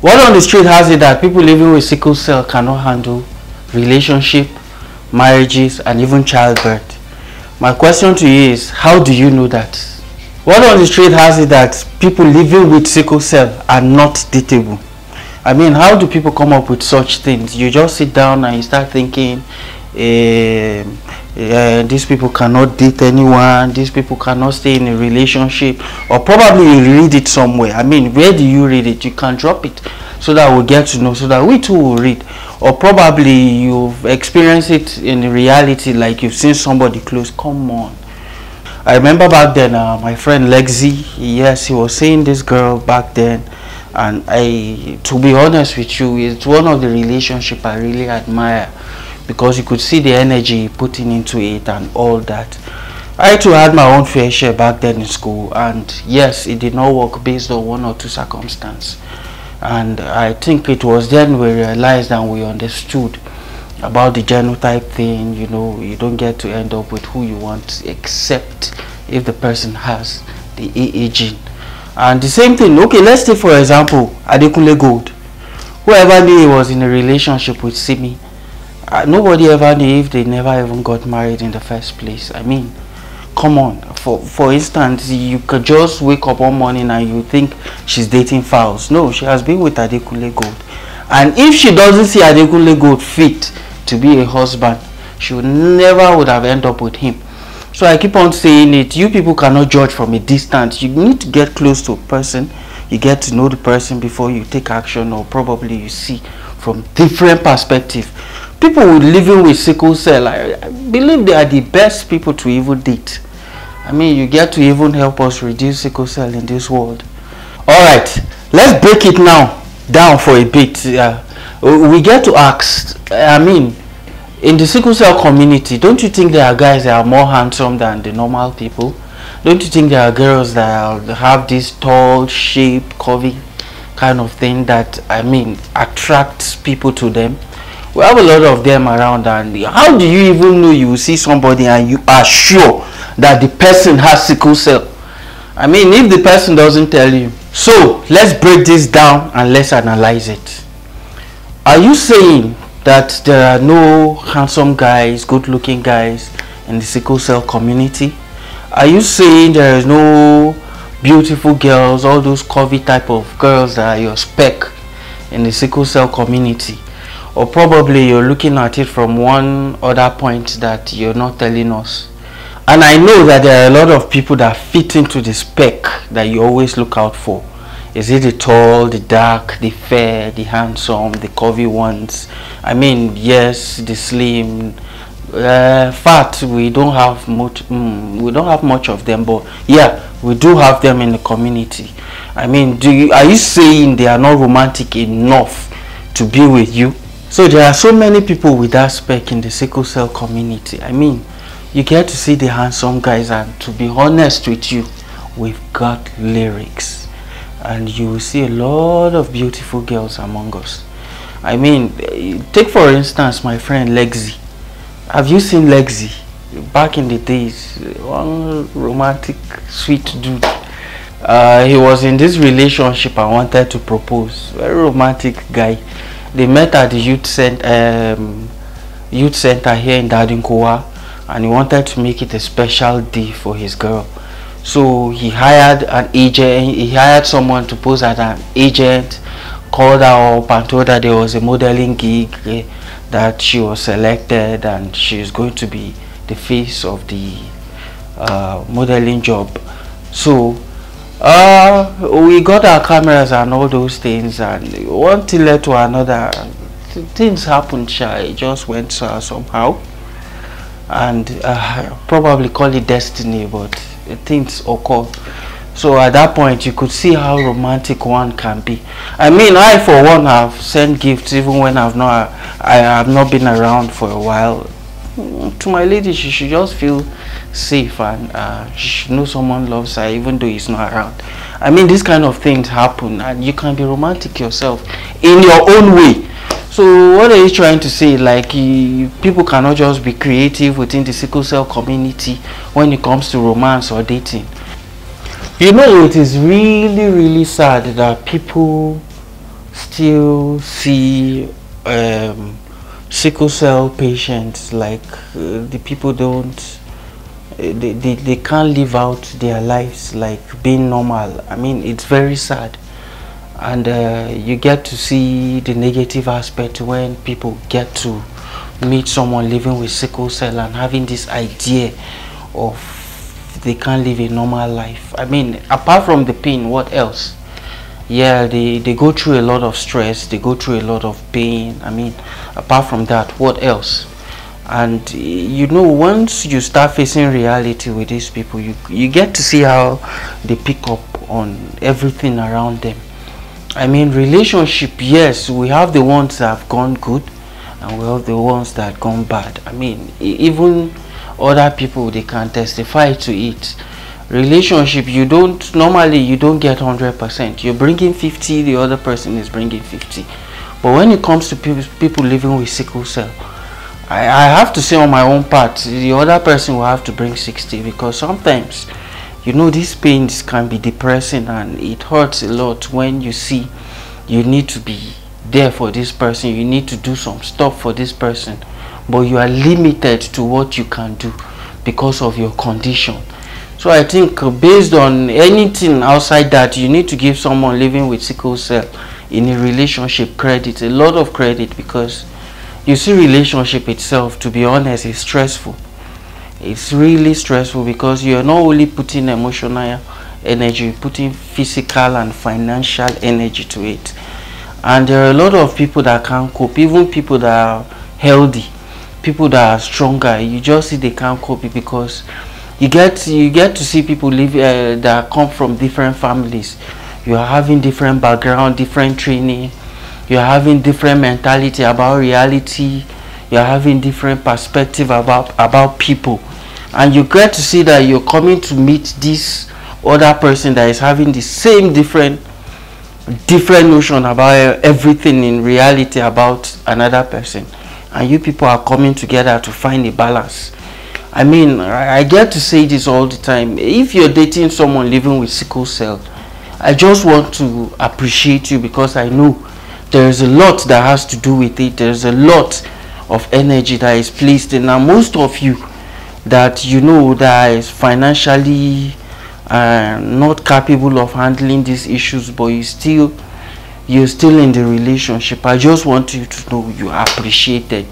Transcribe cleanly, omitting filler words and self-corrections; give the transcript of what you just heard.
What on the street has it that people living with sickle cell cannot handle relationship, marriages, and even childbirth? My question to you is, how do you know that? What on the street has it that people living with sickle cell are not dateable? I mean, how do people come up with such things? You just sit down and you start thinking, these people cannot date anyone, these people cannot stay in a relationship, or probably you read it somewhere. I mean, where do you read it? You can drop it so that we'll get to know, so that we too will read. Or probably you've experienced it in reality, like you've seen somebody close. Come on. I remember back then, my friend Lexi, yes, he was seeing this girl back then, and to be honest with you, it's one of the relationship I really admire, because you could see the energy putting into it and all that. I too had my own fair share back then in school, and yes, it did not work based on one or two circumstances. And I think it was then we realized and we understood about the genotype thing. You know, you don't get to end up with who you want except if the person has the AA gene. And the same thing, okay, let's take for example Adekunle Gold. Whoever knew he was in a relationship with Simi, nobody ever knew if they never even got married in the first place. I mean, come on. For instance, you could just wake up one morning and you think she's dating Fowls. No, she has been with Adekunle Gold. And if she doesn't see Adekunle Gold fit to be a husband, she would never would have ended up with him. So I keep on saying it, you people cannot judge from a distance. You need to get close to a person. You get to know the person before you take action, or probably you see from different perspective. People living with sickle cell, I believe they are the best people to even date. I mean, you get to even help us reduce sickle cell in this world. Alright, let's break it now down for a bit. We get to ask, I mean, in the sickle cell community, don't you think there are guys that are more handsome than the normal people? Don't you think there are girls that have this tall, shape, curvy kind of thing that, I mean, attracts people to them? We have a lot of them around, and how do you even know you will see somebody and you are sure that the person has sickle cell? I mean, if the person doesn't tell you. So let's break this down and let's analyze it. Are you saying that there are no handsome guys, good looking guys in the sickle cell community? Are you saying there is no beautiful girls, all those curvy type of girls that are your spec in the sickle cell community? Or probably you're looking at it from one other point that you're not telling us. And I know that there are a lot of people that fit into the spec that you always look out for. Is it the tall, the dark, the fair, the handsome, the curvy ones? I mean, yes, the slim, fat. We don't have much. We don't have much of them, but yeah, we do have them in the community. I mean, are you saying they are not romantic enough to be with you? So there are so many people with that spec in the sickle cell community. I mean, you get to see the handsome guys, and to be honest with you, we've got lyrics, and you will see a lot of beautiful girls among us. I mean, take for instance my friend Lexi. Have you seen Lexi? Back in the days, one romantic, sweet dude. He was in this relationship and wanted to propose. Very romantic guy. They met at the youth center here in Dadinkowa, and he wanted to make it a special day for his girl. So he hired an agent. He hired someone to pose as an agent, called her up and told her there was a modeling gig, that she was selected and she is going to be the face of the modeling job. So we got our cameras and all those things, and one thing led to another. Things happened. It just went somehow, and probably call it destiny, but things occur. So at that point you could see how romantic one can be. I mean, I for one have sent gifts even when I have not been around for a while. To my lady, she should just feel safe, and she should know someone loves her even though he's not around. I mean, these kind of things happen, and you can be romantic yourself in your own way. So what are you trying to say? Like, people cannot just be creative within the sickle cell community when it comes to romance or dating? You know, it is really, really sad that people still still see sickle cell patients like the people don't they can't live out their lives like being normal. I mean, it's very sad. And you get to see the negative aspect when people get to meet someone living with sickle cell and having this idea of they can't live a normal life. I mean, apart from the pain, what else? Yeah, they go through a lot of stress, they go through a lot of pain. I mean, apart from that, what else? And you know, once you start facing reality with these people, you get to see how they pick up on everything around them. I mean, relationship, yes, we have the ones that have gone good and we have the ones that have gone bad. I mean, even other people, they can testify to it. Relationship, you don't get 100%. You're bringing 50, the other person is bringing 50. But when it comes to people living with sickle cell, I have to say on my own part, the other person will have to bring 60, because sometimes, you know, these pains can be depressing and it hurts a lot when you see you need to be there for this person, you need to do some stuff for this person, but you are limited to what you can do because of your condition. So I think based on anything outside that, you need to give someone living with sickle cell in a relationship credit, a lot of credit, because you see, relationship itself, to be honest, is stressful. It's really stressful because you're not only putting emotional energy, you're putting physical and financial energy to it. And there are a lot of people that can't cope, even people that are healthy, people that are stronger. You just see they can't cope because you get to see people live that come from different families. You are having different background, different training. You are having different mentality about reality. You are having different perspective about people, and you get to see that you're coming to meet this other person that is having the same different notion about everything in reality about another person, and you people are coming together to find a balance. I mean, I get to say this all the time. If you're dating someone living with sickle cell, I just want to appreciate you, because I know there's a lot that has to do with it. There's a lot of energy that is placed in. Now, most of you that you know that is financially not capable of handling these issues, but you're still in the relationship, I just want you to know you are appreciated.